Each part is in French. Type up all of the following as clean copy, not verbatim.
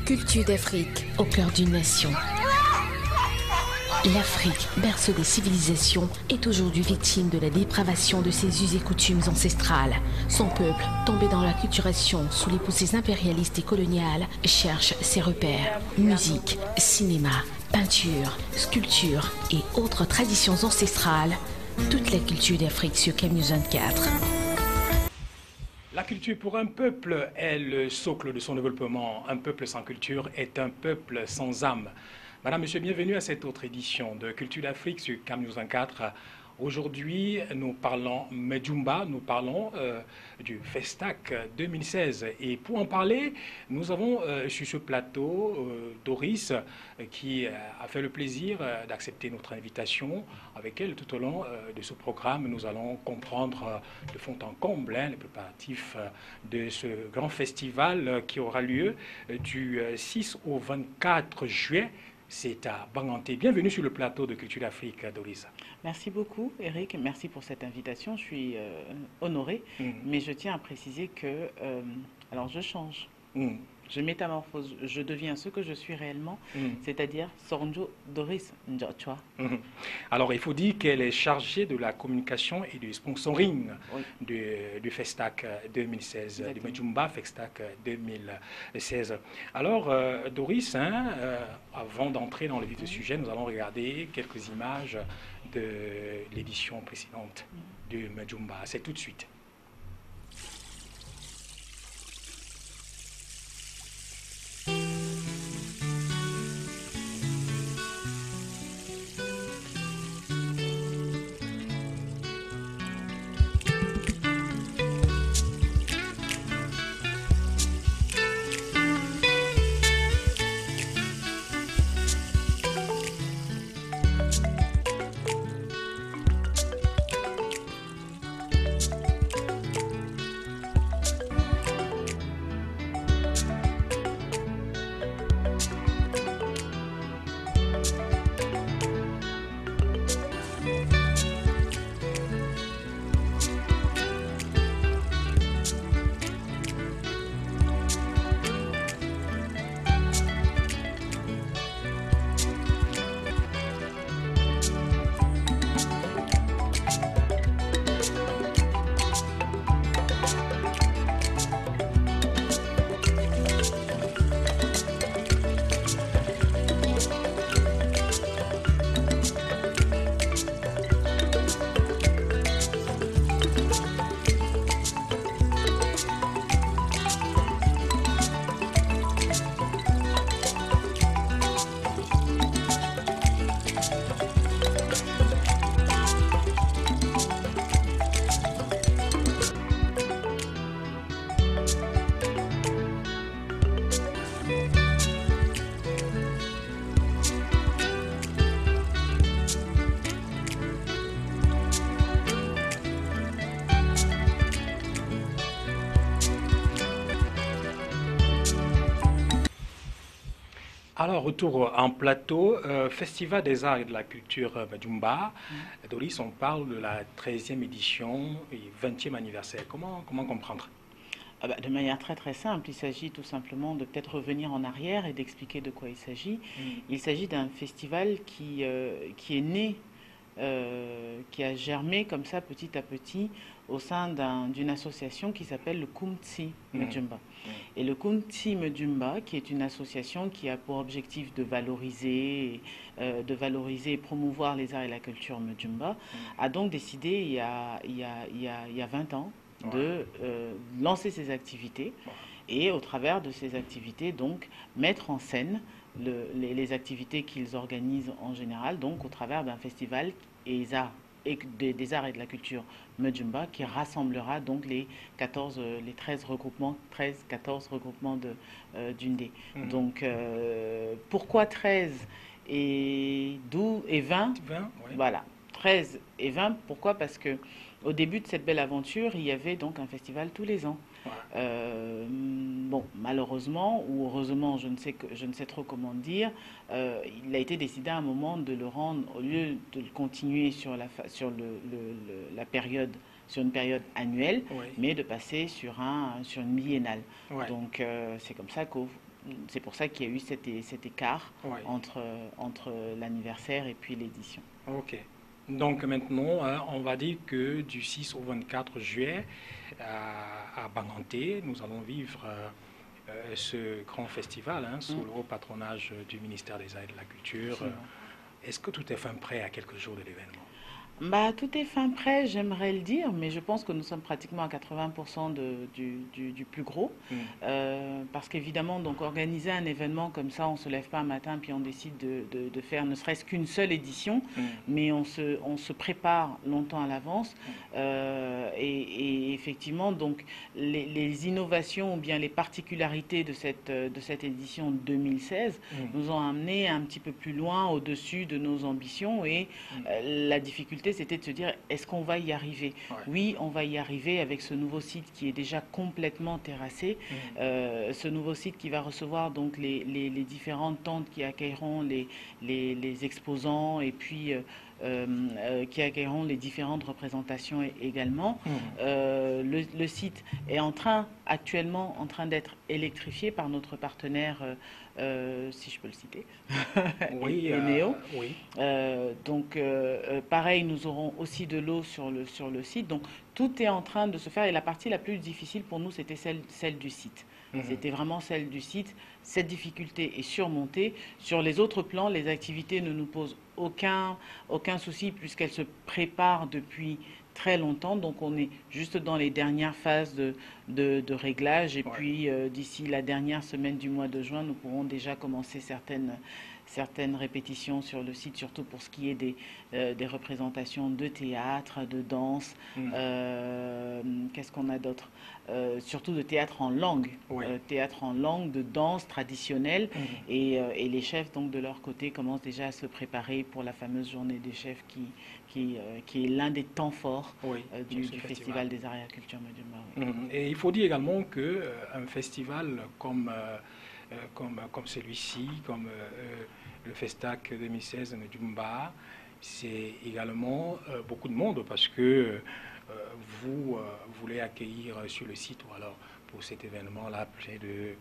Culture d'Afrique au cœur d'une nation. L'Afrique, berceau des civilisations, est aujourd'hui victime de la dépravation de ses us et coutumes ancestrales. Son peuple, tombé dans l'acculturation sous les poussées impérialistes et coloniales, cherche ses repères. Musique, cinéma, peinture, sculpture et autres traditions ancestrales. Toute la culture d'Afrique sur Cam'News 24. La culture pour un peuple est le socle de son développement. Un peuple sans culture est un peuple sans âme. Madame, Monsieur, bienvenue à cette autre édition de Culture d'Afrique sur Cam'News 24. Aujourd'hui, nous parlons Medjumba, nous parlons du Festac 2016. Et pour en parler, nous avons sur ce plateau Doris qui a fait le plaisir d'accepter notre invitation. Avec elle, tout au long de ce programme, nous allons comprendre de fond en comble les préparatifs de ce grand festival qui aura lieu du 6 au 24 juillet. C'est à Banganté. Bienvenue sur le plateau de Culture d'Afrique, Doris. Merci beaucoup, Eric. Merci pour cette invitation. Je suis honorée, mais je tiens à préciser que, alors je change. Je métamorphose, je deviens ce que je suis réellement, c'est-à-dire Sornjo Doris Ndjochwa. Alors, il faut dire qu'elle est chargée de la communication et du sponsoring du Festac 2016, du Medjumba Festac 2016. Alors, Doris, avant d'entrer dans le vif du sujet, nous allons regarder quelques images de l'édition précédente du Medjumba. C'est tout de suite. Alors, retour en plateau, Festival des Arts et de la Culture Medjumba. Doris, on parle de la 13e édition et 20e anniversaire. Comment comprendre? De manière très très simple, il s'agit tout simplement de peut-être revenir en arrière et d'expliquer de quoi il s'agit. Il s'agit d'un festival qui est né, qui a germé comme ça petit à petit au sein d'une association qui s'appelle le Kumtsi Medjumba. Et le Kumtsi Medjumba, qui est une association qui a pour objectif de valoriser et promouvoir les arts et la culture Medjumba, a donc décidé il y a 20 ans de lancer ses activités et au travers de ces activités donc mettre en scène les activités qu'ils organisent en général, donc au travers d'un festival des arts et de la culture Medjumba qui rassemblera donc les 14 regroupements d'Undé. Donc pourquoi 13 et 12 et 20, Voilà, 13 et 20, pourquoi? Parce que au début de cette belle aventure, il y avait donc un festival tous les ans. Bon, malheureusement ou heureusement, je ne sais trop comment dire, il a été décidé à un moment de le rendre, au lieu de le continuer sur la période, sur une période annuelle, mais de passer sur une biennale. Donc c'est comme ça qu'au c'est pour ça qu'il y a eu cet écart Oui. entre l'anniversaire et puis l'édition. Ok. Donc maintenant, on va dire que du 6 au 24 juillet, à Banganté, nous allons vivre ce grand festival sous le haut patronage du ministère des Arts et de la Culture. Absolument. Est-ce que tout est fin prêt à quelques jours de l'événement? Bah, tout est fin prêt, j'aimerais le dire, mais je pense que nous sommes pratiquement à 80% du plus gros. Parce qu'évidemment, donc organiser un événement comme ça, on ne se lève pas un matin puis on décide de faire ne serait-ce qu'une seule édition, mais on se prépare longtemps à l'avance. Et effectivement, donc les innovations ou bien les particularités de cette édition 2016 nous ont amené un petit peu plus loin au-dessus de nos ambitions et la difficulté c'était de se dire, est-ce qu'on va y arriver? Oui, on va y arriver avec ce nouveau site qui est déjà complètement terrassé. Ce nouveau site qui va recevoir donc les différentes tentes qui accueilleront les exposants et puis qui accueilleront les différentes représentations également. Le site est actuellement en train d'être électrifié par notre partenaire, si je peux le citer, Oui, Eneo. oui. Donc, pareil, nous aurons aussi de l'eau sur le site. Donc, tout est en train de se faire. Et la partie la plus difficile pour nous, c'était celle du site. C'était vraiment celle du site. Cette difficulté est surmontée. Sur les autres plans, les activités ne nous posent aucun souci puisqu'elles se préparent depuis très longtemps. Donc, on est juste dans les dernières phases de réglage. Et puis, d'ici la dernière semaine du mois de juin, nous pourrons déjà commencer certaines répétitions sur le site, surtout pour ce qui est des représentations de théâtre, de danse. Qu'est-ce qu'on a d'autre? Surtout de théâtre en langue, théâtre en langue, de danse traditionnelle. Et les chefs, donc, de leur côté, commencent déjà à se préparer pour la fameuse journée des chefs qui est l'un des temps forts du Festival des Arts et Culture Mediumba. Et il faut dire également qu'un festival comme celui-ci, comme le Festac 2016 de Mediumba, c'est également beaucoup de monde parce que vous voulez accueillir sur le site, ou alors pour cet événement-là, près de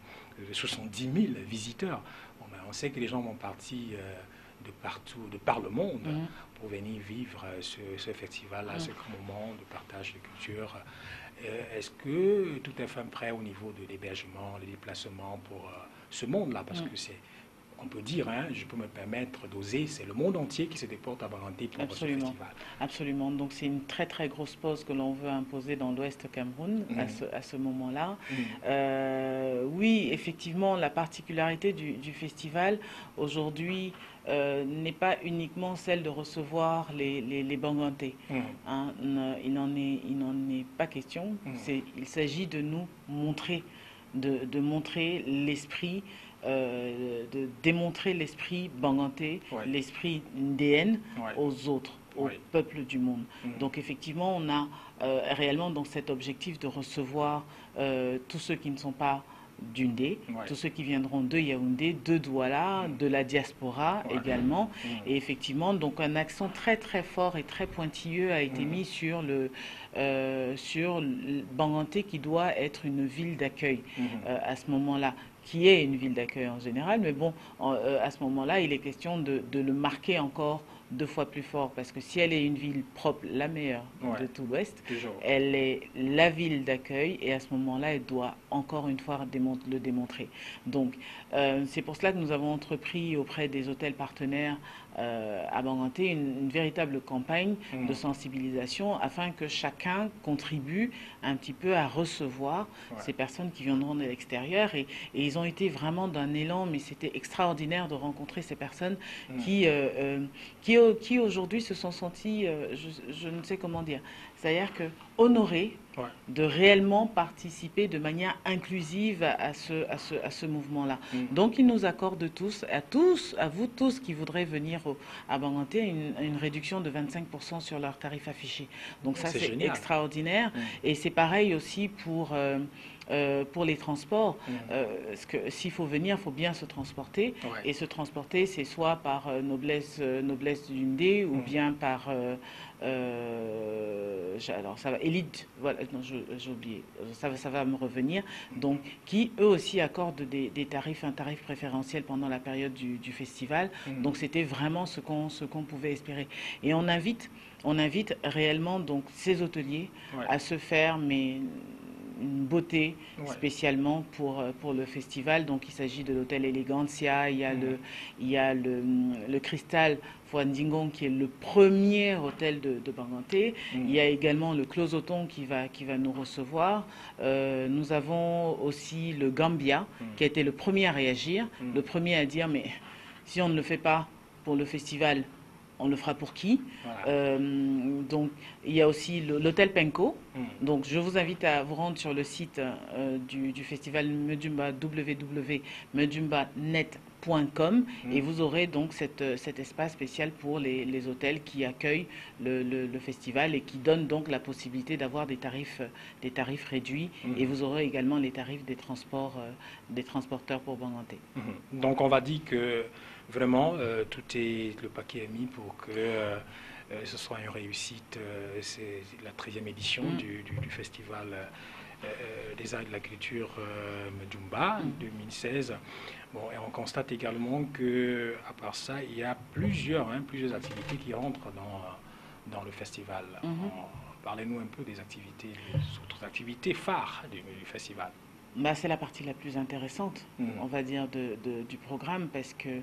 70 000 visiteurs. Bon, ben, on sait que les gens vont partir de partout, de par le monde, pour venir vivre ce festival-là, ce grand moment de partage de culture. Est-ce que tout est fin prêt au niveau de l'hébergement, les déplacements pour ce monde-là? Parce que c'est, on peut dire, je peux me permettre d'oser, c'est le monde entier qui se déporte à Banganté pour ce festival. Absolument. Donc c'est une très très grosse pause que l'on veut imposer dans l'Ouest Cameroun à ce moment-là. Oui, effectivement, la particularité du festival aujourd'hui n'est pas uniquement celle de recevoir les Bangantais. Il n'en est pas question. Il s'agit de nous montrer, de montrer l'esprit, de démontrer l'esprit bangantais, l'esprit ndéen aux autres, au peuple du monde. Donc effectivement, on a réellement donc cet objectif de recevoir tous ceux qui ne sont pas d'Undé, tous ceux qui viendront de Yaoundé, de Douala, de la diaspora également. Et effectivement, donc un accent très très fort et très pointilleux a été mis sur Banganté qui doit être une ville d'accueil à ce moment-là, qui est une ville d'accueil en général, mais bon, à ce moment-là, il est question de le marquer encore 2 fois plus fort, parce que si elle est une ville propre, la meilleure de tout l'Ouest, elle est la ville d'accueil, et à ce moment-là, elle doit encore une fois le démontrer. Donc, c'est pour cela que nous avons entrepris auprès des hôtels partenaires à Banganté une véritable campagne de sensibilisation afin que chacun contribue un petit peu à recevoir ces personnes qui viendront de l'extérieur, et ils ont été vraiment d'un élan, mais c'était extraordinaire de rencontrer ces personnes qui aujourd'hui se sont sentis, je ne sais comment dire, c'est-à-dire que honorés de réellement participer de manière inclusive à ce mouvement-là. Donc, ils nous accordent à vous tous qui voudraient venir à Banganté, une réduction de 25% sur leur tarif affiché. Donc ça, c'est extraordinaire. Et c'est pareil aussi pour pour les transports, parce que s'il faut venir, il faut bien se transporter. Et se transporter, c'est soit par noblesse d'une dé ou bien par... alors ça va, Elite, voilà, non, j'ai oublié, ça va me revenir, donc qui eux aussi accordent un tarif préférentiel pendant la période du festival. Donc c'était vraiment ce qu'on pouvait espérer. Et on invite réellement donc ces hôteliers à se faire une beauté spécialement pour le festival. Donc il s'agit de l'hôtel Elegancia, il y a le Cristal Fuandingong qui est le premier hôtel de Banganté. Il y a également le Closoton qui va nous recevoir. Nous avons aussi le Gambia qui a été le premier à réagir, le premier à dire mais si on ne le fait pas pour le festival, on le fera pour qui? Donc, il y a aussi l'hôtel Penko. Donc, je vous invite à vous rendre sur le site du festival Medumba, www.medumbanet.com, et vous aurez donc cet espace spécial pour les hôtels qui accueillent le festival et qui donnent donc la possibilité d'avoir des tarifs réduits. Et vous aurez également les tarifs des transporteurs pour Banganté. Donc, on va dire que vraiment, le paquet est mis pour que ce soit une réussite. C'est la 13e édition du festival des arts et de la culture Medumba 2016. Bon, et on constate également que, à part ça, il y a plusieurs activités qui rentrent dans le festival. Parlez-nous un peu des autres activités phares du festival. C'est la partie la plus intéressante, on va dire, du programme, parce que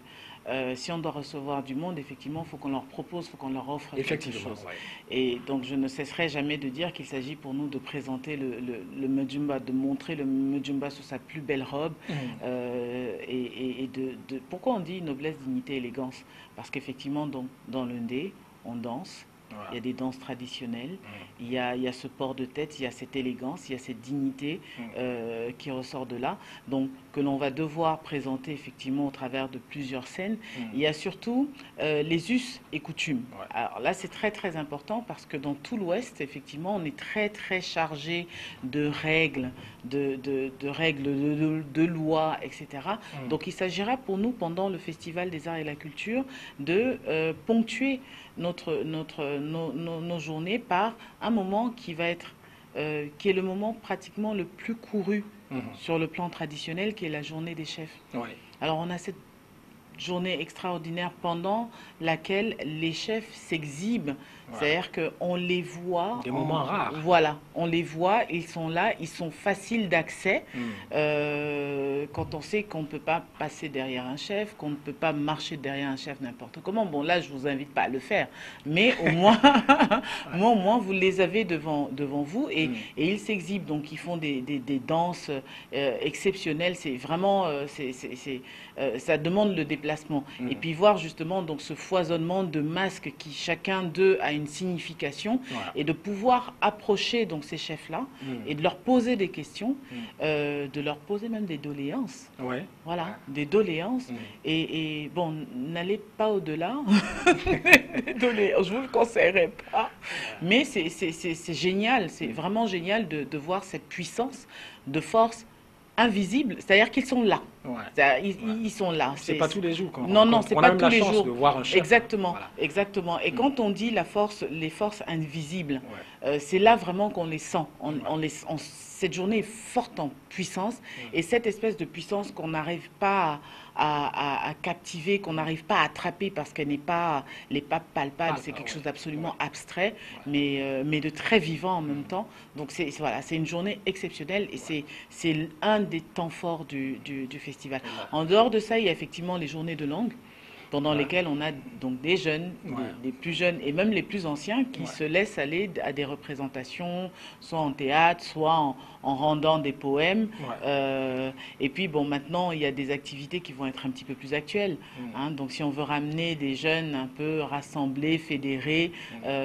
si on doit recevoir du monde, effectivement, il faut qu'on leur propose, il faut qu'on leur offre quelque chose. Et donc, je ne cesserai jamais de dire qu'il s'agit pour nous de présenter le Medumba, de montrer le Medumba sous sa plus belle robe. Pourquoi on dit noblesse, dignité, élégance? Parce qu'effectivement, dans le Ndé, on danse. Il y a des danses traditionnelles, il y a ce port de tête, il y a cette élégance, il y a cette dignité qui ressort de là, donc que l'on va devoir présenter effectivement au travers de plusieurs scènes. Il y a surtout les us et coutumes. Alors là, c'est très très important parce que dans tout l'Ouest, effectivement, on est très très chargé de règles, de lois, etc. Donc il s'agira pour nous, pendant le Festival des Arts et de la Culture, de ponctuer nos journées par un moment qui va être qui est le moment pratiquement le plus couru sur le plan traditionnel, qui est la journée des chefs. Alors on a cette journée extraordinaire pendant laquelle les chefs s'exhibent. C'est-à-dire qu'on les voit... Des moments rares. Voilà, on les voit, ils sont là, ils sont faciles d'accès. Quand on sait qu'on ne peut pas passer derrière un chef, qu'on ne peut pas marcher derrière un chef n'importe comment. Bon, là, je ne vous invite pas à le faire. Mais au moins, au moins vous les avez devant vous et ils s'exhibent. Donc, ils font des danses exceptionnelles. C'est vraiment... ça demande le déplacement. Et puis, voir justement donc, ce foisonnement de masques qui, chacun d'eux, a une signification, et de pouvoir approcher donc ces chefs-là et de leur poser des questions, de leur poser même des doléances. Voilà, des doléances. Et bon, n'allez pas au-delà des doléances, je vous le conseillerais pas. Mais c'est génial, c'est vraiment génial de voir cette puissance de force invisible, c'est-à-dire qu'ils sont là. Ils sont là. C'est pas tous les jours. Non, c'est pas tous les jours. De voir un chef. Exactement. Et quand on dit les forces invisibles, c'est là vraiment qu'on les sent. Cette journée est forte en puissance, et cette espèce de puissance qu'on n'arrive pas à captiver, qu'on n'arrive pas à attraper parce qu'elle n'est pas palpable, c'est quelque chose d'absolument abstrait, mais de très vivant en même temps. Donc c'est une journée exceptionnelle, et c'est un des temps forts du festival. En dehors de ça, il y a effectivement les journées de langue, pendant lesquelles on a donc des jeunes, des plus jeunes et même les plus anciens qui se laissent aller à des représentations, soit en théâtre, soit en rendant des poèmes. Et puis bon, maintenant il y a des activités qui vont être un petit peu plus actuelles. Donc si on veut ramener des jeunes un peu rassemblés, fédérés,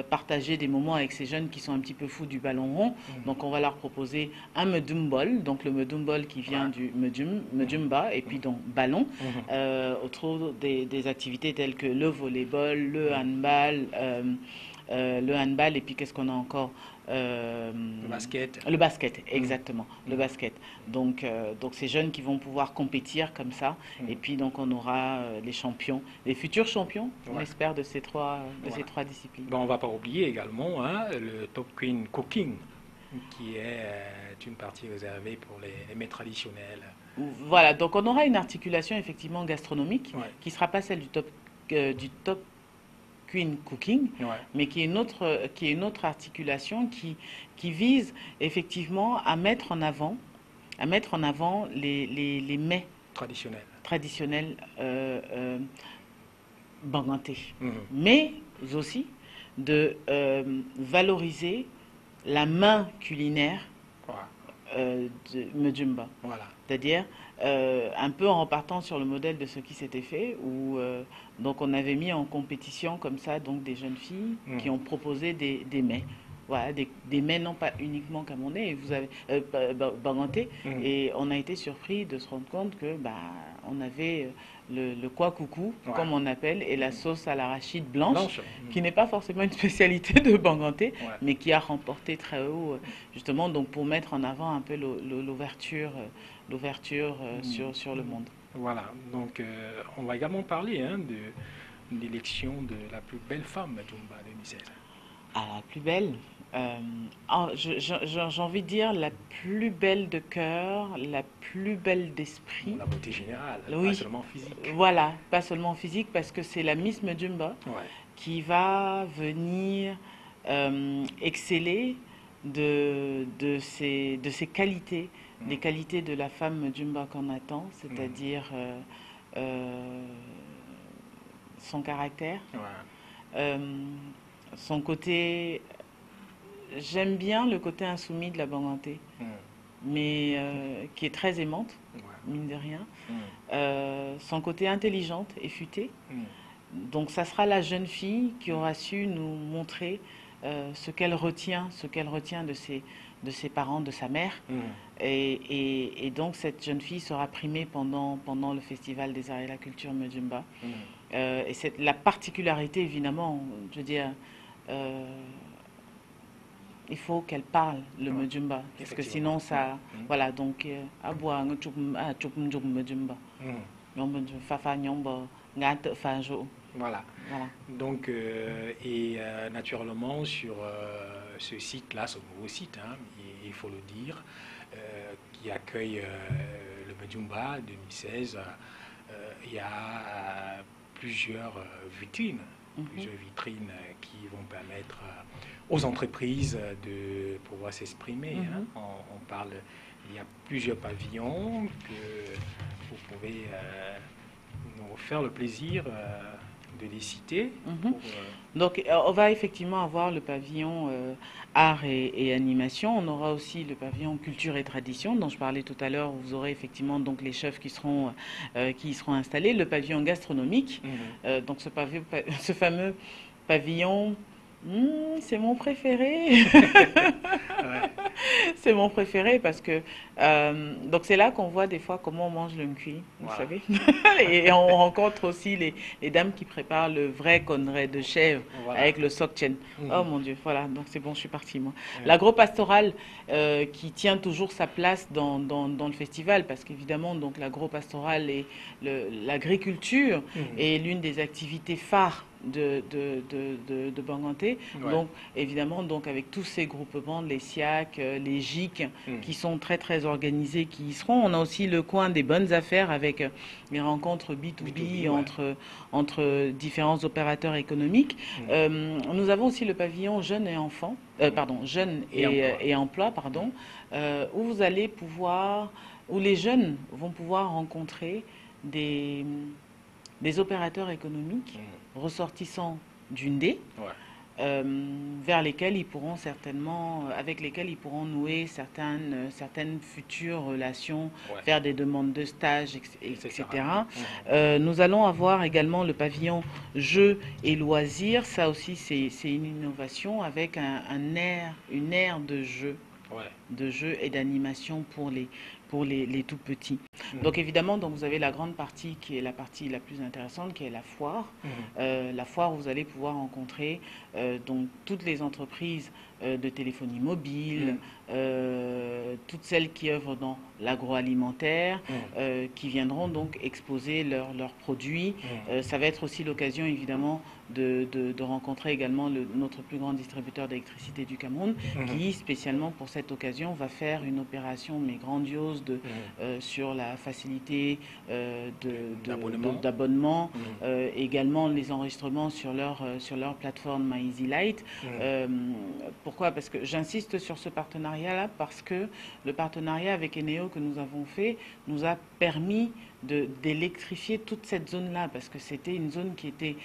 partager des moments avec ces jeunes qui sont un petit peu fous du ballon rond, donc on va leur proposer un medumbol, donc le medumbol qui vient du medumba, et puis donc ballon, autour des activités telles que le volleyball, le handball, le handball, et puis qu'est-ce qu'on a encore? Le basket. Le basket, exactement, le basket. Donc ces jeunes qui vont pouvoir compétir comme ça, et puis donc on aura les champions, les futurs champions, on espère, de ces trois disciplines. Bon, on ne va pas oublier également le Top Queen Cooking, qui est une partie réservée pour les mets traditionnels. Voilà, donc on aura une articulation effectivement gastronomique qui ne sera pas celle du top Queen Cooking, mais qui est une autre articulation qui vise effectivement à mettre en avant les mets traditionnels bangantais, mais aussi de valoriser la main culinaire de Mujumba. C'est-à-dire un peu en repartant sur le modèle de ce qui s'était fait, où donc on avait mis en compétition comme ça donc des jeunes filles qui ont proposé des mets. Voilà, des mets non pas uniquement camerounais, vous avez bangantais, et on a été surpris de se rendre compte que on avait le quoi coucou, comme on appelle, et la sauce à l'arachide blanche, qui n'est pas forcément une spécialité de bangantais, mais qui a remporté très haut, justement, donc pour mettre en avant un peu l'ouverture sur le monde. Voilà, donc on va également parler de l'élection de la plus belle femme Majumba 2016. Ah, la plus belle, j'ai envie de dire la plus belle de cœur, la plus belle d'esprit. La beauté générale, oui, pas seulement physique. Voilà, pas seulement physique, parce que c'est la Miss Mujumba qui va venir exceller de ses qualités, les qualités de la femme Mujumba qu'on attend, c'est-à-dire son caractère, son côté. J'aime bien le côté insoumis de la bangantais, mais qui est très aimante, mine de rien. Son côté intelligente et futée. Donc ça sera la jeune fille qui aura su nous montrer ce qu'elle retient de ses parents, de sa mère. Et donc cette jeune fille sera primée pendant le Festival des Arts et la Culture Mujumba. Et c'est la particularité, évidemment, je veux dire, il faut qu'elle parle le Mujumba, parce que sinon ça... Voilà, donc... Voilà. Donc, et naturellement, sur ce site-là, ce nouveau site, il faut le dire, qui accueille le Mujumba 2016, il y a plusieurs vitrines. Plusieurs vitrines qui vont permettre aux entreprises de pouvoir s'exprimer. On parle, il y a plusieurs pavillons que vous pouvez nous faire le plaisir de les citer. Donc, on va effectivement avoir le pavillon art et animation. On aura aussi le pavillon culture et tradition, dont je parlais tout à l'heure. Vous aurez effectivement donc les chefs qui y seront installés. Le pavillon gastronomique, donc ce fameux pavillon. C'est mon préféré. C'est mon préféré parce que donc c'est là qu'on voit des fois comment on mange le nkui, vous savez. Et on rencontre aussi les dames qui préparent le vrai conré de chèvre avec le sokchen. Oh mon Dieu, voilà, donc c'est bon, je suis partie moi. L'agro-pastorale qui tient toujours sa place dans le festival, parce qu'évidemment donc l'agro-pastorale et l'agriculture est l'une des activités phares de bangantais. Donc évidemment donc avec tous ces groupements, les SIAC, les GIC qui sont très très organisés, qui y seront. On a aussi le coin des bonnes affaires avec les rencontres B2B entre différents opérateurs économiques. Nous avons aussi le pavillon jeunes et enfants, jeunes et emploi, où vous allez pouvoir, où les jeunes vont pouvoir rencontrer des opérateurs économiques ressortissants d'une D, vers lesquels ils pourront avec lesquels ils pourront nouer certaines futures relations, faire des demandes de stage, etc. Nous allons avoir également le pavillon jeux et loisirs. Ça aussi, c'est une innovation avec une ère de jeu. De jeux et d'animation pour pour les tout petits. Donc évidemment, donc vous avez la grande partie qui est la partie la plus intéressante, qui est la foire. La foire où vous allez pouvoir rencontrer donc toutes les entreprises de téléphonie mobile, toutes celles qui œuvrent dans l'agroalimentaire, qui viendront donc exposer leurs produits. Ça va être aussi l'occasion évidemment de rencontrer également notre plus grand distributeur d'électricité du Cameroun, qui spécialement pour cette occasion va faire une opération mais grandiose sur la facilité d'abonnement, également les enregistrements sur leur plateforme MyEasyLight. Pourquoi? Parce que j'insiste sur ce partenariat-là, parce que le partenariat avec Eneo que nous avons fait nous a permis d'électrifier toute cette zone-là, parce que c'était une zone qui était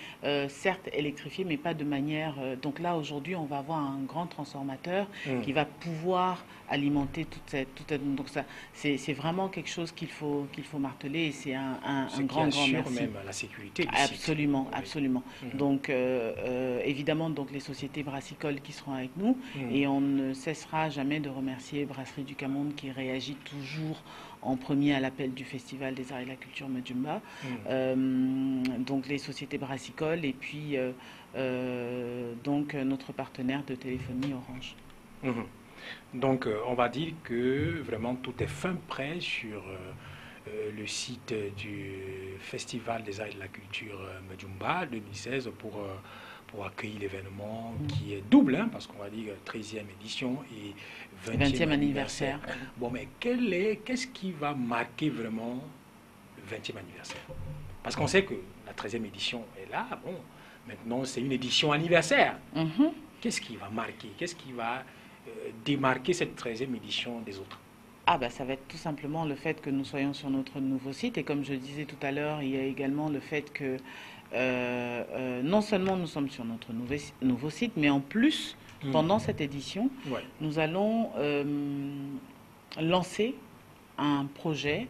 certes électrifiée, mais pas de manière... donc là, aujourd'hui, on va avoir un grand transformateur qui va pouvoir alimenter toute cette... Donc ça, c'est vraiment quelque chose qu'il faut marteler, et c'est un grand merci. Même la sécurité du absolument, site. Absolument. Donc, évidemment, donc, les sociétés brassicoles qui seront avec nous, et on ne cessera jamais de remercier Brasserie du Cameroun qui réagit toujours en premier à l'appel du Festival des Arts et de la Culture Majumba. Donc les sociétés brassicoles et puis donc notre partenaire de téléphonie Orange. Donc on va dire que vraiment tout est fin prêt sur le site du Festival des Arts et de la Culture Majumba 2016 pour accueillir l'événement qui est double, hein, parce qu'on va dire 13e édition et 20e anniversaire. Bon, mais qu'est-ce qui va marquer vraiment le 20e anniversaire? Parce qu'on sait que la 13e édition est là, bon, maintenant c'est une édition anniversaire. Qu'est-ce qui va marquer? Qu'est-ce qui va démarquer cette 13e édition des autres? Ah bah ça va être tout simplement le fait que nous soyons sur notre nouveau site, et comme je disais tout à l'heure, il y a également le fait que non seulement nous sommes sur notre nouveau site, mais en plus, pendant cette édition, nous allons lancer un projet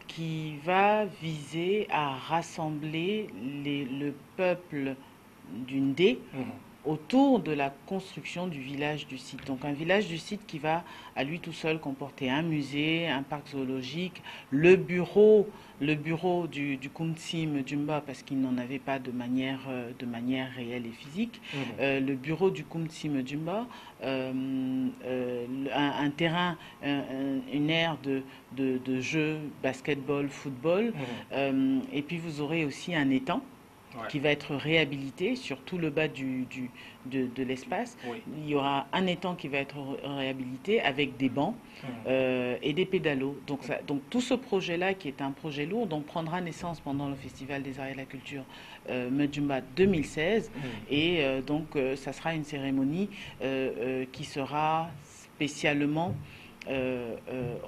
qui va viser à rassembler le peuple du Ndé autour de la construction du village du site. Donc un village du site qui va à lui tout seul comporter un musée, un parc zoologique, le bureau du Kumtsi Majumba, parce qu'il n'en avait pas de manière réelle et physique, le bureau du Kumtsi Majumba, un terrain, une aire de jeux, basketball, football, et puis vous aurez aussi un étang qui va être réhabilité sur tout le bas de l'espace. Il y aura un étang qui va être réhabilité avec des bancs et des pédalos. Donc tout ce projet-là, qui est un projet lourd, donc prendra naissance pendant le Festival des Arts et de la Culture Majumba 2016. Et donc ça sera une cérémonie qui sera spécialement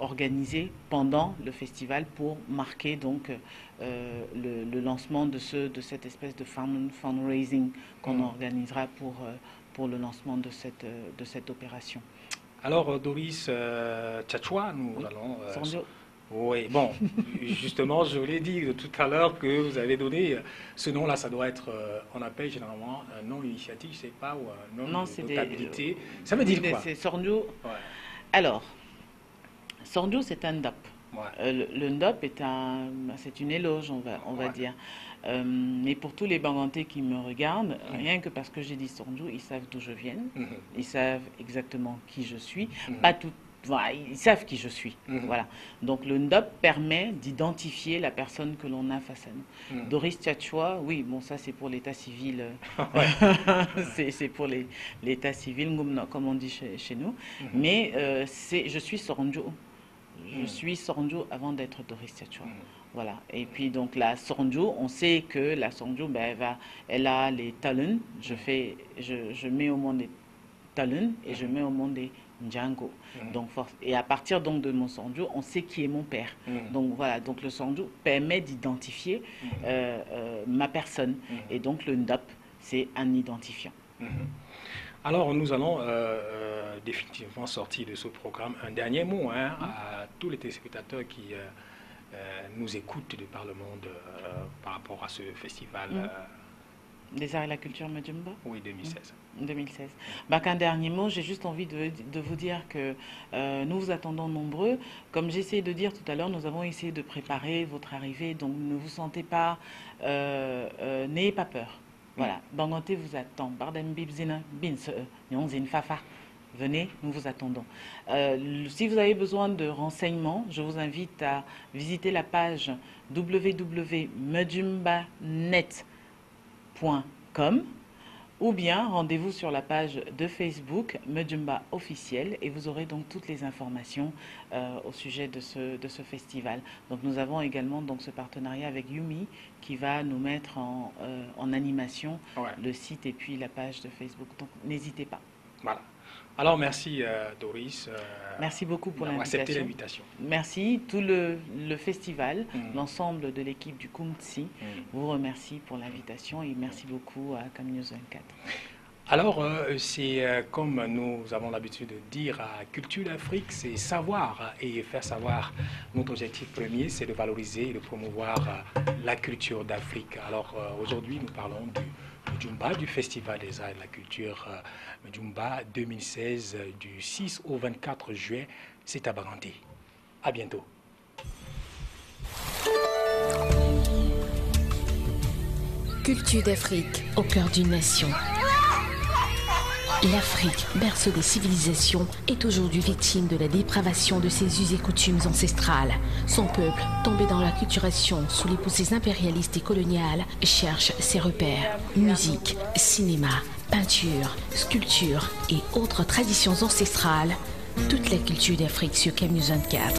organisée pendant le festival pour marquer donc le lancement de cette espèce de fundraising qu'on organisera pour le lancement de cette opération. Alors Doris Tchatchoua, nous allons... oui, bon, justement, je voulais dire tout à l'heure que vous avez donné ce nom-là, ça doit être, on appelle généralement un nom initiatique, je ne sais pas, ou un nom de notabilité. Ça veut dire quoi? C'est Sornjo. Alors, Sornjo, c'est un ndop. Le ndop c'est une éloge, on va dire. Mais pour tous les Bangantais qui me regardent, rien que parce que j'ai dit Sornjo, ils savent d'où je viens, ils savent exactement qui je suis. Pas tout. Voilà, ils savent qui je suis. Voilà. Donc le ndop permet d'identifier la personne que l'on a face à nous. Doris Tchatchoua, oui, bon, ça c'est pour l'état civil. C'est pour l'état civil, comme on dit chez nous. Mais je suis Sornjo. Je suis Sornjo avant d'être Doris Tchatchoua. Voilà. Et puis donc la Sornjo, on sait que la Sornjo, elle a les talents. Je mets au monde des talents et je mets au monde des Django. Donc, et à partir donc de mon Sornjo, on sait qui est mon père. Donc voilà, donc le Sornjo permet d'identifier ma personne. Et donc le ndop, c'est un identifiant. Alors nous allons définitivement sortir de ce programme un dernier mot à tous les téléspectateurs qui nous écoutent de par le monde par rapport à ce festival. Les Arts et la Culture Majumba. Oui, 2016. 2016. Qu'un dernier mot, j'ai juste envie de vous dire que nous vous attendons nombreux. Comme j'ai essayé de dire tout à l'heure, nous avons essayé de préparer votre arrivée, donc ne vous sentez pas, n'ayez pas peur. Voilà, Banganté vous attend. Venez, nous vous attendons. Si vous avez besoin de renseignements, je vous invite à visiter la page www.medjumbanet.com ou bien rendez-vous sur la page de Facebook Medjumba officiel et vous aurez donc toutes les informations au sujet de ce festival. Donc nous avons également donc ce partenariat avec Yumi qui va nous mettre en animation le site et puis la page de Facebook. Donc n'hésitez pas. Voilà. Alors merci Doris. Merci beaucoup pour l'invitation. Accepté l'invitation. Merci. Tout le festival, l'ensemble de l'équipe du Kumtsi vous remercie pour l'invitation et merci beaucoup à CamNews 24. Alors, c'est comme nous avons l'habitude de dire à Culture d'Afrique, c'est savoir et faire savoir. Notre objectif premier, c'est de valoriser et de promouvoir la culture d'Afrique. Alors, aujourd'hui, nous parlons du Medjumba, du Festival des Arts et de la Culture Medjumba 2016, du 6 au 24 juin. C'est à Banganté. À bientôt. Culture d'Afrique, au cœur d'une nation. L'Afrique, berceau des civilisations, est aujourd'hui victime de la dépravation de ses us et coutumes ancestrales. Son peuple, tombé dans l'acculturation sous les poussées impérialistes et coloniales, cherche ses repères. Musique, cinéma, peinture, sculpture et autres traditions ancestrales. Toute la culture d'Afrique sur CamNews 24.